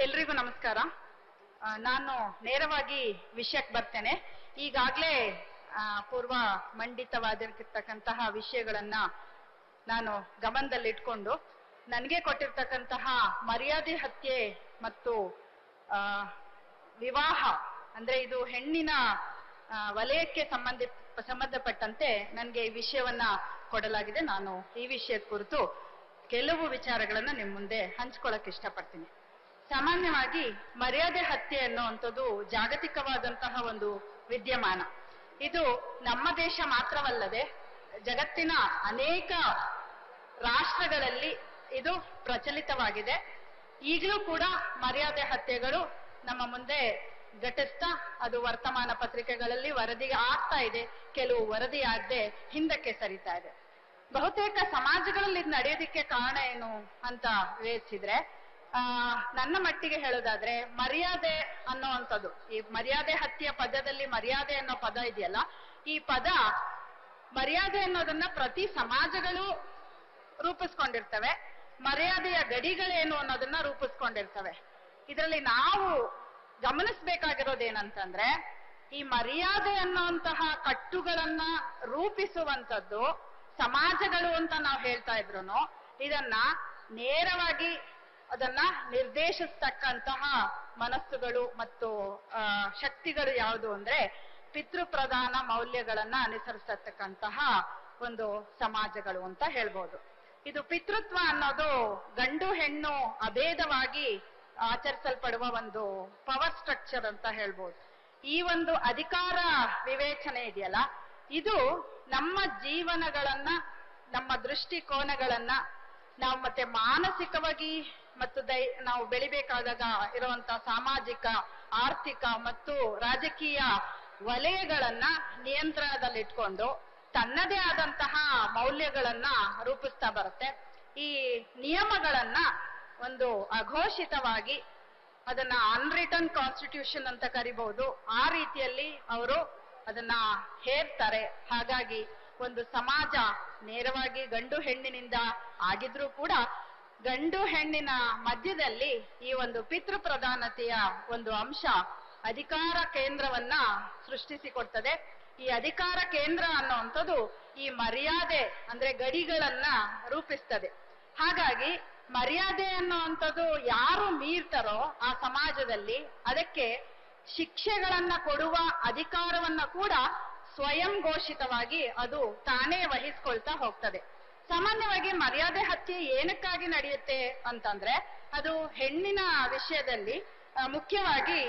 ಎಲ್ರಿಗೂ ನಮಸ್ಕಾರ. ನಾನು ನೇರವಾಗಿ ವಿಷಯಕ್ಕೆ ಬರ್ತೇನೆ. ಈಗಾಗಲೇ ಪೂರ್ವ ಮಂಡಿತವಾಗಿರ್ತಕ್ಕಂತಹ ವಿಷಯಗಳನ್ನ ನಾನು ಗಮನದಲ್ಲಿಟ್ಕೊಂಡು ನನಗೆ ಕೊಟ್ಟಿರ್ತಕ್ಕಂತಹ ಮರ್ಯಾದೆ ಹತ್ಯೆ ಮತ್ತು ವಿವಾಹ ಅಂದ್ರೆ ಇದು ಹೆಣ್ಣಿನ ವಲಯಕ್ಕೆ ಸಂಬಂಧಪಟ್ಟಂತೆ ನನಗೆ ಈ ವಿಷಯವನ್ನ ಕೊಡಲಾಗಿದೆ. ನಾನು ಈ ವಿಷಯದ ಕುರಿತು ಕೆಲವು ವಿಚಾರಗಳನ್ನ ನಿಮ್ಮ ಮುಂದೆ ಹಂಚ್ಕೊಳ್ಳಕ್ಕೆ ಇಷ್ಟಪಡ್ತೀನಿ. ಸಾಮಾನ್ಯವಾಗಿ ಮರ್ಯಾದೆ ಹತ್ಯೆ ಅನ್ನುವಂಥದ್ದು ಜಾಗತಿಕವಾದಂತಹ ಒಂದು ವಿದ್ಯಮಾನ. ಇದು ನಮ್ಮ ದೇಶ ಮಾತ್ರವಲ್ಲದೆ ಜಗತ್ತಿನ ಅನೇಕ ರಾಷ್ಟ್ರಗಳಲ್ಲಿ ಇದು ಪ್ರಚಲಿತವಾಗಿದೆ. ಈಗಲೂ ಕೂಡ ಮರ್ಯಾದೆ ಹತ್ಯೆಗಳು ನಮ್ಮ ಮುಂದೆ ಘಟಿಸ್ತಾ ಅದು ವರ್ತಮಾನ ಪತ್ರಿಕೆಗಳಲ್ಲಿ ವರದಿ ಆಗ್ತಾ ಇದೆ. ಕೆಲವು ವರದಿ ಆಗದೆ ಹಿಂದಕ್ಕೆ ಸರಿತಾ ಇದೆ. ಬಹುತೇಕ ಸಮಾಜಗಳಲ್ಲಿ ಇದು ನಡೆಯೋದಿಕ್ಕೆ ಕಾರಣ ಏನು ಅಂತ ವಿವೇಚಿಸಿದ್ರೆ, ನನ್ನ ಮಟ್ಟಿಗೆ ಹೇಳೋದಾದ್ರೆ ಮರ್ಯಾದೆ ಅನ್ನೋವಂಥದ್ದು, ಈ ಮರ್ಯಾದೆ ಹತ್ಯೆಯ ಪದದಲ್ಲಿ ಮರ್ಯಾದೆ ಅನ್ನೋ ಪದ ಇದೆಯಲ್ಲ, ಈ ಪದ ಮರ್ಯಾದೆ ಅನ್ನೋದನ್ನ ಪ್ರತಿ ಸಮಾಜಗಳು ರೂಪಿಸ್ಕೊಂಡಿರ್ತವೆ. ಮರ್ಯಾದೆಯ ಗಡಿಗಳೇನು ಅನ್ನೋದನ್ನ ರೂಪಿಸ್ಕೊಂಡಿರ್ತವೆ. ಇದರಲ್ಲಿ ನಾವು ಗಮನಿಸ್ಬೇಕಾಗಿರೋದೇನಂತಂದ್ರೆ, ಈ ಮರ್ಯಾದೆ ಅನ್ನೋಂತಹ ಕಟ್ಟುಗಳನ್ನ ರೂಪಿಸುವಂಥದ್ದು ಸಮಾಜಗಳು ಅಂತ ನಾವು ಹೇಳ್ತಾ ಇದ್ರು, ಇದನ್ನ ನೇರವಾಗಿ ಅದನ್ನ ನಿರ್ದೇಶಿಸ್ತಕ್ಕಂತಹ ಮನಸ್ಸುಗಳು ಮತ್ತು ಶಕ್ತಿಗಳು ಯಾವುದು ಅಂದ್ರೆ ಪಿತೃಪ್ರಧಾನ ಮೌಲ್ಯಗಳನ್ನ ಅನುಸರಿಸತಕ್ಕಂತಹ ಒಂದು ಸಮಾಜಗಳು ಅಂತ ಹೇಳ್ಬೋದು. ಇದು ಪಿತೃತ್ವ ಅನ್ನೋದು ಗಂಡು ಹೆಣ್ಣು ಅಭೇದವಾಗಿ ಆಚರಿಸಲ್ಪಡುವ ಒಂದು ಪವರ್ ಸ್ಟ್ರಕ್ಚರ್ ಅಂತ ಹೇಳ್ಬೋದು. ಈ ಒಂದು ಅಧಿಕಾರ ವಿವೇಚನೆ ಇದೆಯಲ್ಲ, ಇದು ನಮ್ಮ ಜೀವನಗಳನ್ನ, ನಮ್ಮ ದೃಷ್ಟಿಕೋನಗಳನ್ನ ನಾವು ಮತ್ತೆ ಮಾನಸಿಕವಾಗಿ ಮತ್ತು ನಾವು ಬೆಳಿಬೇಕಾದಾಗ ಇರುವಂತಹ ಸಾಮಾಜಿಕ, ಆರ್ಥಿಕ ಮತ್ತು ರಾಜಕೀಯ ವಲಯಗಳನ್ನ ನಿಯಂತ್ರಣದಲ್ಲಿಟ್ಕೊಂಡು ತನ್ನದೇ ಆದಂತಹ ಮೌಲ್ಯಗಳನ್ನ ರೂಪಿಸ್ತಾ ಬರುತ್ತೆ. ಈ ನಿಯಮಗಳನ್ನ ಒಂದು ಅಘೋಷಿತವಾಗಿ ಅದನ್ನ ಅನ್ರಿಟನ್ ಕಾನ್ಸ್ಟಿಟ್ಯೂಷನ್ ಅಂತ ಕರಿಬಹುದು, ಆ ರೀತಿಯಲ್ಲಿ ಅವರು ಅದನ್ನ ಹೇರ್ತಾರೆ. ಹಾಗಾಗಿ ಒಂದು ಸಮಾಜ ನೇರವಾಗಿ ಗಂಡು ಹೆಣ್ಣಿನಿಂದ ಆಗಿದ್ರೂ ಕೂಡ ಗಂಡು ಹೆಣ್ಣಿನ ಮಧ್ಯದಲ್ಲಿ ಈ ಒಂದು ಪಿತೃಪ್ರಧಾನತೆಯ ಒಂದು ಅಂಶ ಅಧಿಕಾರ ಕೇಂದ್ರವನ್ನ ಸೃಷ್ಟಿಸಿಕೊಡ್ತದೆ. ಈ ಅಧಿಕಾರ ಕೇಂದ್ರ ಅನ್ನುವಂಥದ್ದು ಈ ಮರ್ಯಾದೆ ಅಂದ್ರೆ ಗಡಿಗಳನ್ನ ರೂಪಿಸ್ತದೆ. ಹಾಗಾಗಿ ಮರ್ಯಾದೆ ಅನ್ನುವಂಥದ್ದು ಯಾರು ಮೀರ್ತಾರೋ ಆ ಸಮಾಜದಲ್ಲಿ ಅದಕ್ಕೆ ಶಿಕ್ಷೆಗಳನ್ನ ಕೊಡುವ ಅಧಿಕಾರವನ್ನ ಕೂಡ ಸ್ವಯಂ ಘೋಷಿತವಾಗಿ ಅದು ತಾನೇ ವಹಿಸ್ಕೊಳ್ತಾ ಹೋಗ್ತದೆ. ಸಾಮಾನ್ಯವಾಗಿ ಮರ್ಯಾದೆ ಹತ್ಯೆ ಏನಕ್ಕಾಗಿ ನಡೆಯುತ್ತೆ ಅಂತಂದ್ರೆ, ಅದು ಹೆಣ್ಣಿನ ವಿಷಯದಲ್ಲಿ ಮುಖ್ಯವಾಗಿ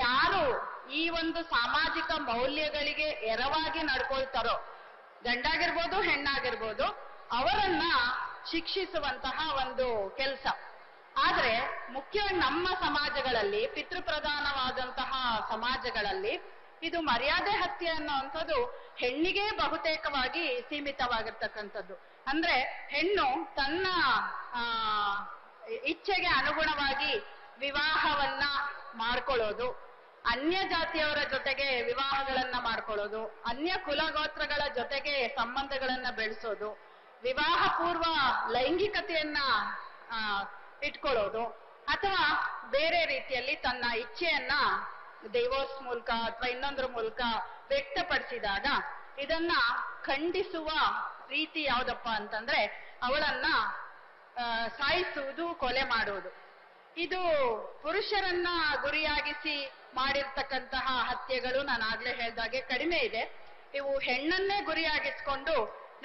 ಯಾರು ಈ ಒಂದು ಸಾಮಾಜಿಕ ಮೌಲ್ಯಗಳಿಗೆ ಎರವಾಗಿ ನಡ್ಕೊಳ್ತಾರೋ, ಗಂಡಾಗಿರ್ಬೋದು ಹೆಣ್ಣಾಗಿರ್ಬೋದು, ಅವರನ್ನ ಶಿಕ್ಷಿಸುವಂತಹ ಒಂದು ಕೆಲಸ. ಆದ್ರೆ ಮುಖ್ಯವಾಗಿ ನಮ್ಮ ಸಮಾಜಗಳಲ್ಲಿ, ಪಿತೃಪ್ರಧಾನವಾದಂತಹ ಸಮಾಜಗಳಲ್ಲಿ ಇದು ಮರ್ಯಾದೆ ಹತ್ಯೆ ಅನ್ನುವಂಥದ್ದು ಹೆಣ್ಣಿಗೆ ಬಹುತೇಕವಾಗಿ ಸೀಮಿತವಾಗಿರ್ತಕ್ಕಂಥದ್ದು. ಅಂದ್ರೆ ಹೆಣ್ಣು ತನ್ನ ಇಚ್ಛೆಗೆ ಅನುಗುಣವಾಗಿ ವಿವಾಹವನ್ನ ಮಾಡ್ಕೊಳ್ಳೋದು, ಅನ್ಯ ಜಾತಿಯವರ ಜೊತೆಗೆ ವಿವಾಹಗಳನ್ನ ಮಾಡ್ಕೊಳ್ಳೋದು, ಅನ್ಯ ಕುಲಗೋತ್ರಗಳ ಜೊತೆಗೆ ಸಂಬಂಧಗಳನ್ನ ಬೆಳೆಸೋದು, ವಿವಾಹ ಪೂರ್ವ ಲೈಂಗಿಕತೆಯನ್ನ ಇಟ್ಕೊಳ್ಳೋದು, ಅಥವಾ ಬೇರೆ ರೀತಿಯಲ್ಲಿ ತನ್ನ ಇಚ್ಛೆಯನ್ನ ಡೈವೋರ್ಸ್ ಮೂಲಕ ಅಥವಾ ಇನ್ನೊಂದ್ರ ಮೂಲಕ ವ್ಯಕ್ತಪಡಿಸಿದಾಗ ಇದನ್ನ ಖಂಡಿಸುವ ರೀತಿ ಯಾವ್ದಪ್ಪ ಅಂತಂದ್ರೆ ಅವಳನ್ನ ಸಾಯಿಸುವುದು, ಕೊಲೆ ಮಾಡುವುದು. ಇದು ಪುರುಷರನ್ನ ಗುರಿಯಾಗಿಸಿ ಮಾಡಿರ್ತಕ್ಕಂತಹ ಹತ್ಯೆಗಳು ನಾನು ಆಗ್ಲೇ ಹೇಳ್ದಾಗೆ ಕಡಿಮೆ ಇದೆ. ಇವು ಹೆಣ್ಣನ್ನೇ ಗುರಿಯಾಗಿಸ್ಕೊಂಡು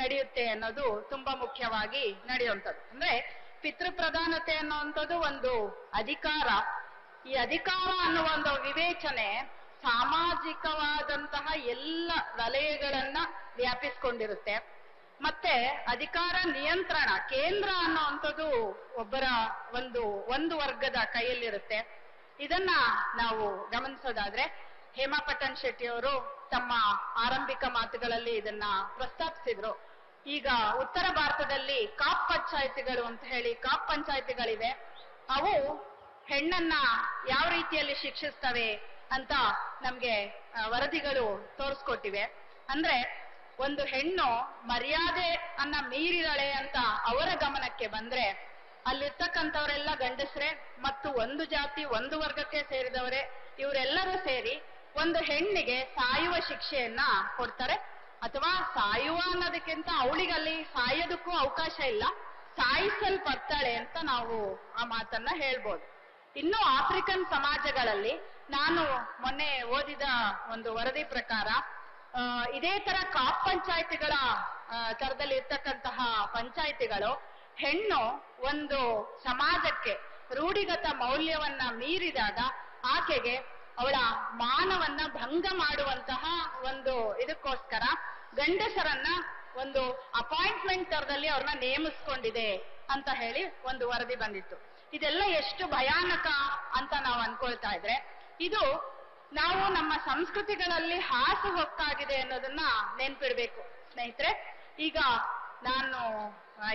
ನಡೆಯುತ್ತೆ ಅನ್ನೋದು ತುಂಬಾ ಮುಖ್ಯವಾಗಿ ನಡೆಯುವಂಥದ್ದು. ಅಂದ್ರೆ ಪಿತೃಪ್ರಧಾನತೆ ಅನ್ನುವಂಥದ್ದು ಒಂದು ಅಧಿಕಾರ. ಈ ಅಧಿಕಾರ ಅನ್ನುವ ಒಂದು ವಿವೇಚನೆ ಸಾಮಾಜಿಕವಾದಂತಹ ಎಲ್ಲ ವಲಯಗಳನ್ನ ವ್ಯಾಪಿಸ್ಕೊಂಡಿರುತ್ತೆ. ಮತ್ತೆ ಅಧಿಕಾರ ನಿಯಂತ್ರಣ ಕೇಂದ್ರ ಅನ್ನುವಂಥದ್ದು ಒಬ್ಬರ ಒಂದು ವರ್ಗದ ಕೈಯಲ್ಲಿರುತ್ತೆ. ಇದನ್ನ ನಾವು ಗಮನಿಸೋದಾದ್ರೆ ಹೇಮಾ ಪಟ್ಟಣ್ ಶೆಟ್ಟಿ ಅವರು ತಮ್ಮ ಆರಂಭಿಕ ಮಾತುಗಳಲ್ಲಿ ಇದನ್ನ ಪ್ರಸ್ತಾಪಿಸಿದ್ರು. ಈಗ ಉತ್ತರ ಭಾರತದಲ್ಲಿ ಕಾಪ್ ಪಂಚಾಯಿತಿಗಳು ಅಂತ ಹೇಳಿ ಕಾಪ್ ಪಂಚಾಯಿತಿಗಳಿವೆ. ಅವು ಹೆಣ್ಣನ್ನ ಯಾವ ರೀತಿಯಲ್ಲಿ ಶಿಕ್ಷಿಸ್ತವೆ ಅಂತ ನಮ್ಗೆ ವರದಿಗಳು ತೋರಿಸ್ಕೊಟ್ಟಿವೆ. ಅಂದ್ರೆ ಒಂದು ಹೆಣ್ಣು ಮರ್ಯಾದೆ ಅನ್ನ ಮೀರಿದಳೆ ಅಂತ ಅವರ ಗಮನಕ್ಕೆ ಬಂದ್ರೆ ಅಲ್ಲಿರ್ತಕ್ಕಂಥವರೆಲ್ಲ ಗಂಡಸರೇ ಮತ್ತು ಒಂದು ಜಾತಿ ಒಂದು ವರ್ಗಕ್ಕೆ ಸೇರಿದವರೇ, ಇವರೆಲ್ಲರೂ ಸೇರಿ ಒಂದು ಹೆಣ್ಣಿಗೆ ಸಾಯುವ ಶಿಕ್ಷೆಯನ್ನ ಕೊಡ್ತಾರೆ. ಅಥವಾ ಸಾಯುವ ಅನ್ನೋದಕ್ಕಿಂತ ಅವಳಿಗಲ್ಲಿ ಸಾಯೋದಕ್ಕೂ ಅವಕಾಶ ಇಲ್ಲ, ಸಾಯಿಸಲ್ಪಡ್ತಾಳೆ ಅಂತ ನಾವು ಆ ಮಾತನ್ನ ಹೇಳ್ಬೋದು. ಇನ್ನು ಆಫ್ರಿಕನ್ ಸಮಾಜಗಳಲ್ಲಿ ನಾನು ಮೊನ್ನೆ ಓದಿದ ಒಂದು ವರದಿ ಪ್ರಕಾರ ಇದೇ ತರ ಕಾಪ್ ಪಂಚಾಯಿತಿಗಳ ತರದಲ್ಲಿ ಇರ್ತಕ್ಕಂತಹ ಪಂಚಾಯಿತಿಗಳು ಹೆಣ್ಣು ಒಂದು ಸಮಾಜಕ್ಕೆ ರೂಢಿಗತ ಮೌಲ್ಯವನ್ನ ಮೀರಿದಾಗ ಆಕೆಗೆ ಅವಳ ಮಾನವನ್ನ ಭಂಗ ಮಾಡುವಂತಹ ಒಂದು ಇದಕ್ಕೋಸ್ಕರ ಗಂಡಸರನ್ನ ಒಂದು ಅಪಾಯಿಂಟ್ಮೆಂಟ್ ತರದಲ್ಲಿ ಅವ್ರನ್ನ ನೇಮಿಸ್ಕೊಂಡಿದೆ ಅಂತ ಹೇಳಿ ಒಂದು ವರದಿ ಬಂದಿತ್ತು. ಇದೆಲ್ಲ ಎಷ್ಟು ಭಯಾನಕ ಅಂತ ನಾವು ಅನ್ಕೊಳ್ತಾ ಇದ್ರೆ, ಇದು ನಾವು ನಮ್ಮ ಸಂಸ್ಕೃತಿಗಳಲ್ಲಿ ಹಾಸು ಹೊಕ್ಕಾಗಿದೆ ಅನ್ನೋದನ್ನ ನೆನ್ಪಿಡ್ಬೇಕು ಸ್ನೇಹಿತರೆ. ಈಗ ನಾನು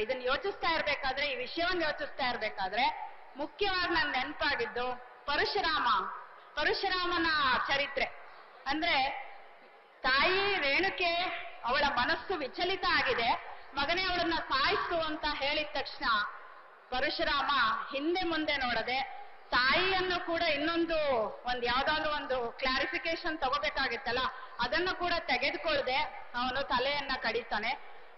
ಇದನ್ನ ಯೋಚಿಸ್ತಾ ಇರ್ಬೇಕಾದ್ರೆ, ಈ ವಿಷಯವನ್ನ ಯೋಚಿಸ್ತಾ ಇರ್ಬೇಕಾದ್ರೆ ಮುಖ್ಯವಾಗಿ ನನ್ ನೆನಪಾಗಿದ್ದು ಪರಶುರಾಮನ ಚರಿತ್ರೆ. ಅಂದ್ರೆ ತಾಯಿ ರೇಣುಕೆ ಅವಳ ಮನಸ್ಸು ವಿಚಲಿತ ಆಗಿದೆ, ಮಗನೇ ಅವಳನ್ನ ಸಾಯಿಸು ಅಂತ ಹೇಳಿದ ತಕ್ಷಣ ಪರಶುರಾಮ ಹಿಂದೆ ಮುಂದೆ ನೋಡದೆ ತಾಯಿಯನ್ನು ಕೂಡ ಯಾವ್ದಾದ್ರು ಒಂದು ಕ್ಲಾರಿಫಿಕೇಶನ್ ತಗೋಬೇಕಾಗಿತ್ತಲ್ಲ, ಅದನ್ನು ಕೂಡ ತೆಗೆದುಕೊಳ್ಳದೆ ಅವನು ತಲೆಯನ್ನ ಕಡಿತಾನೆ.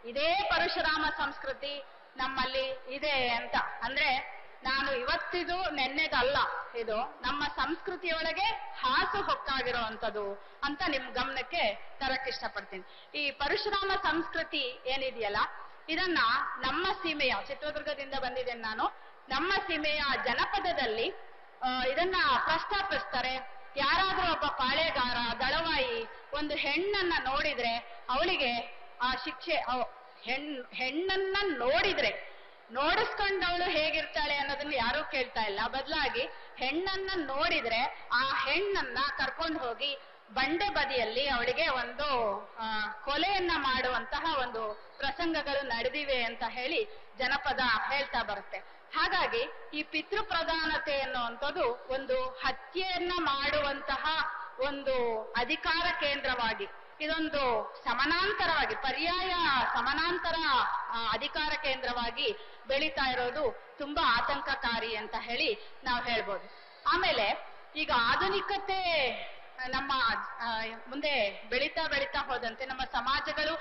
ಇದೇ ಪರಶುರಾಮ ಸಂಸ್ಕೃತಿ ನಮ್ಮಲ್ಲಿ ಇದೆ ಅಂತ ಅಂದ್ರೆ, ನಾನು ಇವತ್ತಿದು ನೆನ್ನೆದಲ್ಲ, ಇದು ನಮ್ಮ ಸಂಸ್ಕೃತಿಯೊಳಗೆ ಹಾಸು ಹೊಕ್ಕಾಗಿರುವಂಥದ್ದು ಅಂತ ನಿಮ್ ಗಮನಕ್ಕೆ ತರಕ್ ಇಷ್ಟಪಡ್ತೀನಿ. ಈ ಪರಶುರಾಮ ಸಂಸ್ಕೃತಿ ಏನಿದೆಯಲ್ಲ, ಇದನ್ನ ನಮ್ಮ ಸೀಮೆಯ, ಚಿತ್ರದುರ್ಗದಿಂದ ಬಂದಿದ್ದೇನೆ ನಾನು, ನಮ್ಮ ಸೀಮೆಯ ಜನಪದದಲ್ಲಿ ಇದನ್ನ ಪ್ರಸ್ತಾಪಿಸ್ತಾರೆ. ಯಾರಾದ್ರೂ ಒಬ್ಬ ಪಾಳೆಗಾರ ದಳವಾಯಿ ಒಂದು ಹೆಣ್ಣನ್ನ ನೋಡಿದ್ರೆ ಅವಳಿಗೆ ಆ ಶಿಕ್ಷೆ, ಹೆಣ್ಣನ್ನ ನೋಡಿಸ್ಕೊಂಡವಳು ಹೇಗಿರ್ತಾಳೆ ಅನ್ನೋದನ್ನ ಯಾರೂ ಕೇಳ್ತಾ ಇಲ್ಲ. ಬದಲಾಗಿ ಹೆಣ್ಣನ್ನ ನೋಡಿದ್ರೆ ಆ ಹೆಣ್ಣನ್ನ ಕರ್ಕೊಂಡು ಹೋಗಿ ಬಂಡೆ ಬದಿಯಲ್ಲಿ ಅವಳಿಗೆ ಒಂದು ಕೊಲೆಯನ್ನ ಮಾಡುವಂತಹ ಒಂದು ಪ್ರಸಂಗಗಳು ನಡೆದಿವೆ ಅಂತ ಹೇಳಿ ಜನಪದ ಹೇಳ್ತಾ ಬರುತ್ತೆ. ಹಾಗಾಗಿ ಈ ಪಿತೃ ಪ್ರಧಾನತೆ ಅನ್ನುವಂಥದ್ದು ಒಂದು ಹತ್ಯೆಯನ್ನ ಮಾಡುವಂತಹ ಒಂದು ಅಧಿಕಾರ ಕೇಂದ್ರವಾಗಿ, ಇದೊಂದು ಸಮಾನಾಂತರವಾಗಿ, ಪರ್ಯಾಯ ಸಮಾನಾಂತರ ಅಧಿಕಾರ ಕೇಂದ್ರವಾಗಿ ಬೆಳೀತಾ ಇರೋದು ತುಂಬಾ ಆತಂಕಕಾರಿ ಅಂತ ಹೇಳಿ ನಾವು ಹೇಳ್ಬೋದು. ಆಮೇಲೆ ಈಗ ಆಧುನಿಕತೆ ನಮ್ಮ ಮುಂದೆ ಬೆಳೀತಾ ಹೋದಂತೆ, ನಮ್ಮ ಸಮಾಜಗಳು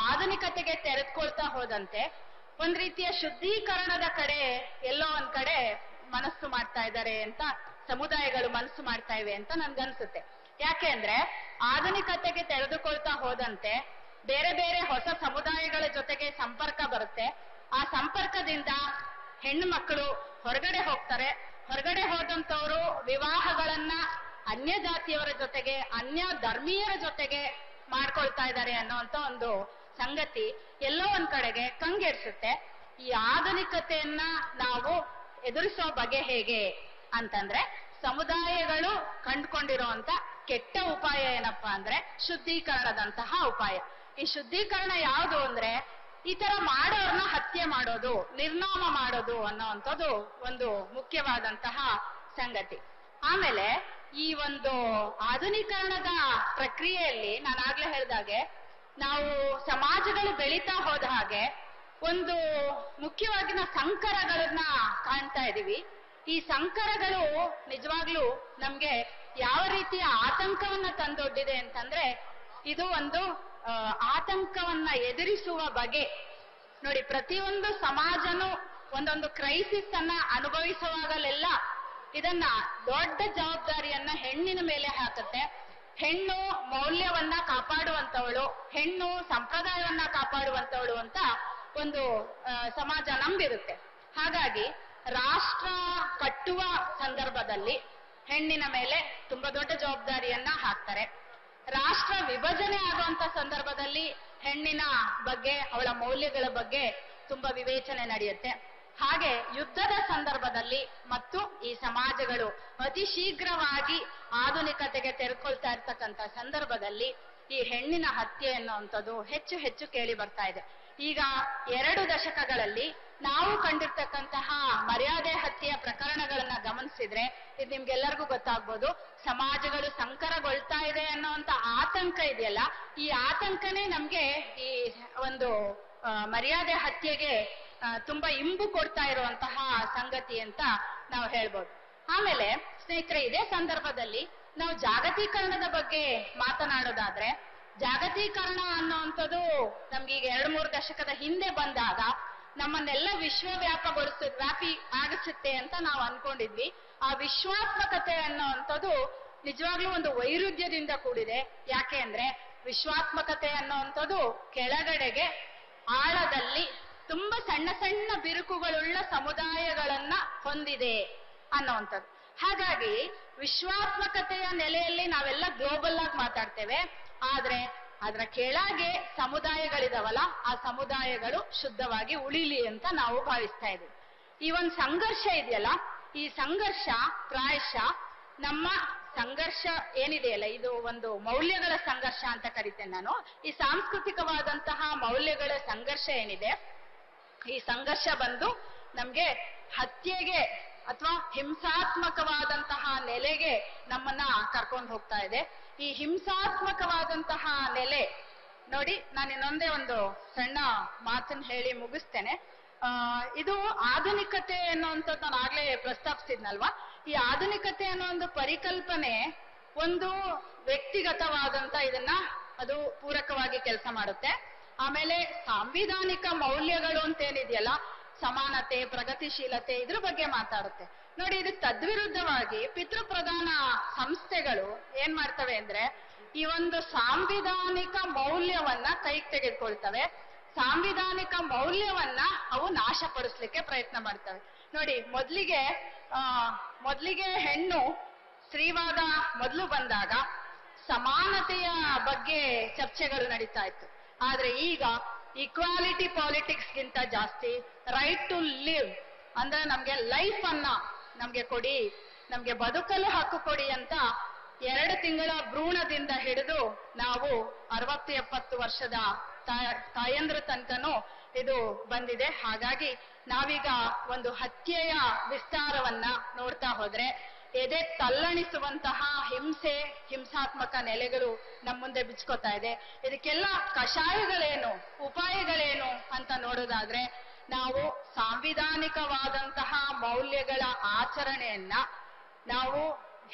ಆಧುನಿಕತೆಗೆ ತೆರೆದುಕೊಳ್ತಾ ಹೋದಂತೆ ಒಂದ್ ರೀತಿಯ ಶುದ್ಧೀಕರಣದ ಕಡೆ ಎಲ್ಲೋ ಒಂದ್ ಕಡೆ ಮನಸ್ಸು ಮಾಡ್ತಾ ಇದ್ದಾರೆ ಅಂತ, ಸಮುದಾಯಗಳು ಮನಸ್ಸು ಮಾಡ್ತಾ ಇವೆ ಅಂತ ನನ್ಗನ್ಸುತ್ತೆ. ಯಾಕೆ ಅಂದ್ರೆ ಆಧುನಿಕತೆಗೆ ತೆರೆದುಕೊಳ್ತಾ ಹೋದಂತೆ ಬೇರೆ ಬೇರೆ ಹೊಸ ಸಮುದಾಯಗಳ ಜೊತೆಗೆ ಸಂಪರ್ಕ ಬರುತ್ತೆ. ಆ ಸಂಪರ್ಕದಿಂದ ಹೆಣ್ಣು ಮಕ್ಕಳು ಹೊರಗಡೆ ಹೋಗ್ತಾರೆ. ಹೊರಗಡೆ ಹೋದಂತವರು ವಿವಾಹಗಳನ್ನ ಅನ್ಯ ಜಾತಿಯವರ ಜೊತೆಗೆ, ಅನ್ಯ ಧರ್ಮೀಯರ ಜೊತೆಗೆ ಮಾಡ್ಕೊಳ್ತಾ ಇದ್ದಾರೆ ಅನ್ನೋಂತ ಒಂದು ಸಂಗತಿ ಎಲ್ಲೋ ಒಂದ್ ಕಡೆಗೆ ಕಂಗೆಡ್ಸುತ್ತೆ. ಈ ಆಧುನಿಕತೆಯನ್ನ ನಾವು ಎದುರಿಸೋ ಬಗೆ ಹೇಗೆ ಅಂತಂದ್ರೆ, ಸಮುದಾಯಗಳು ಕಂಡುಕೊಂಡಿರುವಂತ ಕೆಟ್ಟ ಉಪಾಯ ಏನಪ್ಪಾ ಅಂದ್ರೆ ಶುದ್ಧೀಕರಣದಂತಹ ಉಪಾಯ. ಈ ಶುದ್ಧೀಕರಣ ಯಾವುದು ಅಂದ್ರೆ, ಈ ತರ ಮಾಡೋರ್ನ ಹತ್ಯೆ ಮಾಡೋದು, ನಿರ್ನಾಮ ಮಾಡೋದು ಅನ್ನೋವಂಥದ್ದು ಒಂದು ಮುಖ್ಯವಾದಂತಹ ಸಂಗತಿ. ಆಮೇಲೆ ಈ ಒಂದು ಆಧುನೀಕರಣದ ಪ್ರಕ್ರಿಯೆಯಲ್ಲಿ ನಾನಾಗ್ಲೇ ಹೇಳ್ದಾಗೆ, ನಾವು ಸಮಾಜಗಳು ಬೆಳೀತಾ ಹೋದ ಹಾಗೆ ಒಂದು ಮುಖ್ಯವಾಗಿ ನಾವು ಸಂಕರಗಳನ್ನ ಕಾಣ್ತಾ ಇದೀವಿ. ಈ ಸಂಕರಗಳು ನಿಜವಾಗ್ಲೂ ನಮ್ಗೆ ಯಾವ ರೀತಿಯ ಆತಂಕವನ್ನ ತಂದೊಡ್ಡಿದೆ ಅಂತಂದ್ರೆ, ಇದು ಒಂದು ಆತಂಕವನ್ನ ಎದುರಿಸುವ ಬಗೆ ನೋಡಿ. ಪ್ರತಿಯೊಂದು ಸಮಾಜನೂ ಒಂದೊಂದು ಕ್ರೈಸಿಸ್ ಅನ್ನ ಅನುಭವಿಸುವಾಗಲೆಲ್ಲ ಇದನ್ನ ದೊಡ್ಡ ಜವಾಬ್ದಾರಿಯನ್ನ ಹೆಣ್ಣಿನ ಮೇಲೆ ಹಾಕುತ್ತೆ. ಹೆಣ್ಣು ಮೌಲ್ಯವನ್ನ ಕಾಪಾಡುವಂತವಳು, ಹೆಣ್ಣು ಸಂಪ್ರದಾಯವನ್ನ ಕಾಪಾಡುವಂತವಳು ಅಂತ ಒಂದು ಸಮಾಜ ನಂಬಿರುತ್ತೆ. ಹಾಗಾಗಿ ರಾಷ್ಟ್ರ ಕಟ್ಟುವ ಸಂದರ್ಭದಲ್ಲಿ ಹೆಣ್ಣಿನ ಮೇಲೆ ತುಂಬಾ ದೊಡ್ಡ ಜವಾಬ್ದಾರಿಯನ್ನ ಹಾಕ್ತಾರೆ. ರಾಷ್ಟ್ರ ವಿಭಜನೆ ಆಗುವಂತ ಸಂದರ್ಭದಲ್ಲಿ ಹೆಣ್ಣಿನ ಬಗ್ಗೆ, ಅವಳ ಮೌಲ್ಯಗಳ ಬಗ್ಗೆ ತುಂಬಾ ವಿವೇಚನೆ ನಡೆಯುತ್ತೆ. ಹಾಗೆ ಯುದ್ಧದ ಸಂದರ್ಭದಲ್ಲಿ ಮತ್ತು ಈ ಸಮಾಜಗಳು ಅತಿ ಶೀಘ್ರವಾಗಿ ಆಧುನಿಕತೆಗೆ ತೆರೆದುಕೊಳ್ತಾ ಇರ್ತಕ್ಕಂಥ ಸಂದರ್ಭದಲ್ಲಿ ಈ ಹೆಣ್ಣಿನ ಹತ್ಯೆ ಅನ್ನುವಂಥದ್ದು ಹೆಚ್ಚು ಹೆಚ್ಚು ಕೇಳಿ ಬರ್ತಾ ಇದೆ. ಈಗ 2 ದಶಕಗಳಲ್ಲಿ ನಾವು ಕಂಡಿರ್ತಕ್ಕಂತಹ ಮರ್ಯಾದೆ ಹತ್ಯೆಯ ಪ್ರಕರಣಗಳನ್ನ ಗಮನಿಸಿದ್ರೆ ಇದು ನಿಮ್ಗೆಲ್ಲರಿಗೂ ಗೊತ್ತಾಗ್ಬೋದು. ಸಮಾಜಗಳು ಸಂಕರಗೊಳ್ತಾ ಇದೆ ಅನ್ನೋಂತ ಆತಂಕ ಇದೆಯಲ್ಲ, ಈ ಆತಂಕನೇ ನಮ್ಗೆ ಈ ಒಂದು ಮರ್ಯಾದೆ ಹತ್ಯೆಗೆ ತುಂಬಾ ಇಂಬು ಕೊಡ್ತಾ ಇರುವಂತಹ ಸಂಗತಿ ಅಂತ ನಾವು ಹೇಳ್ಬೋದು. ಆಮೇಲೆ ಸ್ನೇಹಿತರೆ, ಇದೇ ಸಂದರ್ಭದಲ್ಲಿ ನಾವು ಜಾಗತೀಕರಣದ ಬಗ್ಗೆ ಮಾತನಾಡೋದಾದ್ರೆ, ಜಾಗತೀಕರಣ ಅನ್ನುವಂಥದ್ದು ನಮ್ಗೀಗ 2-3 ದಶಕದ ಹಿಂದೆ ಬಂದಾಗ ನಮ್ಮನ್ನೆಲ್ಲ ವ್ಯಾಪಿ ಆಗಿಸುತ್ತೆ ಅಂತ ನಾವು ಅನ್ಕೊಂಡಿದ್ವಿ. ಆ ವಿಶ್ವಾತ್ಮಕತೆ ಅನ್ನೋವಂಥದ್ದು ನಿಜವಾಗ್ಲೂ ಒಂದು ವೈರುಧ್ಯದಿಂದ ಕೂಡಿದೆ. ಯಾಕೆ ಅಂದ್ರೆ ವಿಶ್ವಾತ್ಮಕತೆ ಅನ್ನೋವಂಥದ್ದು ಕೆಳಗಡೆಗೆ ಆಳದಲ್ಲಿ ತುಂಬಾ ಸಣ್ಣ ಸಣ್ಣ ಬಿರುಕುಗಳುಳ್ಳ ಸಮುದಾಯಗಳನ್ನ ಹೊಂದಿದೆ ಅನ್ನೋವಂಥದ್ದು. ಹಾಗಾಗಿ ವಿಶ್ವಾತ್ಮಕತೆಯ ನೆಲೆಯಲ್ಲಿ ನಾವೆಲ್ಲ ಗ್ಲೋಬಲ್ ಆಗಿ ಮಾತಾಡ್ತೇವೆ, ಆದ್ರೆ ಅದರ ಕೆಳಗೆ ಸಮುದಾಯಗಳಿದಾವಲ್ಲ, ಆ ಸಮುದಾಯಗಳು ಶುದ್ಧವಾಗಿ ಉಳಿಲಿ ಅಂತ ನಾವು ಭಾವಿಸ್ತಾ ಇದ್ದೀವಿ. ಈ ಒಂದು ಸಂಘರ್ಷ ಇದೆಯಲ್ಲ, ಈ ಸಂಘರ್ಷ ಪ್ರಾಯಶಃ ನಮ್ಮ ಸಂಘರ್ಷ ಏನಿದೆಯಲ್ಲ, ಇದು ಒಂದು ಮೌಲ್ಯಗಳ ಸಂಘರ್ಷ ಅಂತ ಕರಿತೇನೆ ನಾನು. ಈ ಸಾಂಸ್ಕೃತಿಕವಾದಂತಹ ಮೌಲ್ಯಗಳ ಸಂಘರ್ಷ ಏನಿದೆ, ಈ ಸಂಘರ್ಷ ಬಂದು ನಮ್ಗೆ ಹತ್ಯೆಗೆ ಅಥವಾ ಹಿಂಸಾತ್ಮಕವಾದಂತಹ ನೆಲೆಗೆ ನಮ್ಮನ್ನ ಕರ್ಕೊಂಡು ಹೋಗ್ತಾ ಇದೆ. ಈ ಹಿಂಸಾತ್ಮಕವಾದಂತಹ ನೆಲೆ ನೋಡಿ, ನಾನು ಇನ್ನೊಂದೇ ಒಂದು ಸಣ್ಣ ಮಾತನ್ನ ಹೇಳಿ ಮುಗಿಸ್ತೇನೆ. ಇದು ಆಧುನಿಕತೆ ಅನ್ನುವಂಥದ್ದು ನಾನು ಆಗ್ಲೇ ಪ್ರಸ್ತಾಪಿಸಿದ್ನಲ್ವಾ. ಈ ಆಧುನಿಕತೆ ಅನ್ನೋ ಒಂದು ಪರಿಕಲ್ಪನೆ ಒಂದು ವ್ಯಕ್ತಿಗತವಾದಂತ ಇದನ್ನ ಅದು ಪೂರಕವಾಗಿ ಕೆಲಸ ಮಾಡುತ್ತೆ. ಆಮೇಲೆ ಸಾಂವಿಧಾನಿಕ ಮೌಲ್ಯಗಳು ಅಂತ ಏನಿದೆಯಲ್ಲ, ಸಮಾನತೆ, ಪ್ರಗತಿಶೀಲತೆ, ಇದ್ರ ಬಗ್ಗೆ ಮಾತಾಡುತ್ತೆ. ನೋಡಿ, ಇದು ತದ್ವಿರುದ್ಧವಾಗಿ ಪಿತೃಪ್ರಧಾನ ಸಂಸ್ಥೆಗಳು ಏನ್ ಮಾಡ್ತವೆ ಅಂದ್ರೆ, ಈ ಒಂದು ಸಾಂವಿಧಾನಿಕ ಮೌಲ್ಯವನ್ನ ಕೈಗೆ ತೆಗೆದುಕೊಳ್ತವೆ. ಸಾಂವಿಧಾನಿಕ ಮೌಲ್ಯವನ್ನ ಅವು ನಾಶಪಡಿಸ್ಲಿಕ್ಕೆ ಪ್ರಯತ್ನ ಮಾಡ್ತವೆ. ನೋಡಿ, ಮೊದ್ಲಿಗೆ ಹೆಣ್ಣು ಸ್ತ್ರೀವಾದ ಮೊದಲು ಬಂದಾಗ ಸಮಾನತೆಯ ಬಗ್ಗೆ ಚರ್ಚೆಗಳು ನಡೀತಾ ಇತ್ತು. ಆದ್ರೆ ಈಗ ಈಕ್ವಾಲಿಟಿ ಪಾಲಿಟಿಕ್ಸ್ ಗಿಂತ ಜಾಸ್ತಿ ರೈಟ್ ಟು ಲಿವ್ ಅಂದ್ರೆ ನಮ್ಗೆ ಲೈಫ್ ಅನ್ನ ನಮ್ಗೆ ಕೊಡಿ, ನಮ್ಗೆ ಬದುಕಲು ಹಕ್ಕು ಕೊಡಿ ಅಂತ 2 ತಿಂಗಳ ಭ್ರೂಣದಿಂದ ಹಿಡಿದು ನಾವು 60-70 ವರ್ಷದ ತಾಯಂದ್ರ ತನಕನೂ ಇದು ಬಂದಿದೆ. ಹಾಗಾಗಿ ನಾವೀಗ ಒಂದು ಹತ್ಯೆಯ ವಿಸ್ತಾರವನ್ನ ನೋಡ್ತಾ ಹೋದ್ರೆ ಎದೆ ತಲ್ಲಣಿಸುವಂತಹ ಹಿಂಸಾತ್ಮಕ ನೆಲೆಗಳು ನಮ್ಮ ಮುಂದೆ ಬಿಚ್ಕೋತಾ ಇದೆ. ಇದಕ್ಕೆಲ್ಲ ಕಷಾಯಗಳೇನು, ಉಪಾಯಗಳೇನು ಅಂತ ನೋಡೋದಾದ್ರೆ, ನಾವು ಸಾಂವಿಧಾನಿಕವಾದಂತಹ ಮೌಲ್ಯಗಳ ಆಚರಣೆಯನ್ನ ನಾವು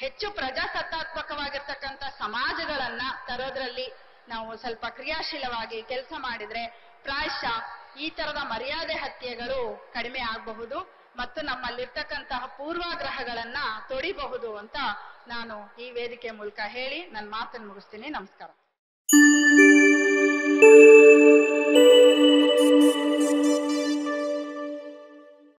ಹೆಚ್ಚು ಪ್ರಜಾಸತ್ತಾತ್ಮಕವಾಗಿರ್ತಕ್ಕಂಥ ಸಮಾಜಗಳನ್ನ ತರೋದ್ರಲ್ಲಿ ನಾವು ಸ್ವಲ್ಪ ಕ್ರಿಯಾಶೀಲವಾಗಿ ಕೆಲಸ ಮಾಡಿದ್ರೆ ಪ್ರಾಯಶಃ ಈ ತರದ ಮರ್ಯಾದೆ ಹತ್ಯೆಗಳು ಕಡಿಮೆ ಆಗಬಹುದು ಮತ್ತು ನಮ್ಮಲ್ಲಿರ್ತಕ್ಕಂತಹ ಪೂರ್ವಾಗ್ರಹಗಳನ್ನ ತೊಡಿಬಹುದು ಅಂತ ನಾನು ಈ ವೇದಿಕೆ ಮೂಲಕ ಹೇಳಿ ನನ್ನ ಮಾತನ್ನು ಮುಗಿಸ್ತೀನಿ. ನಮಸ್ಕಾರ.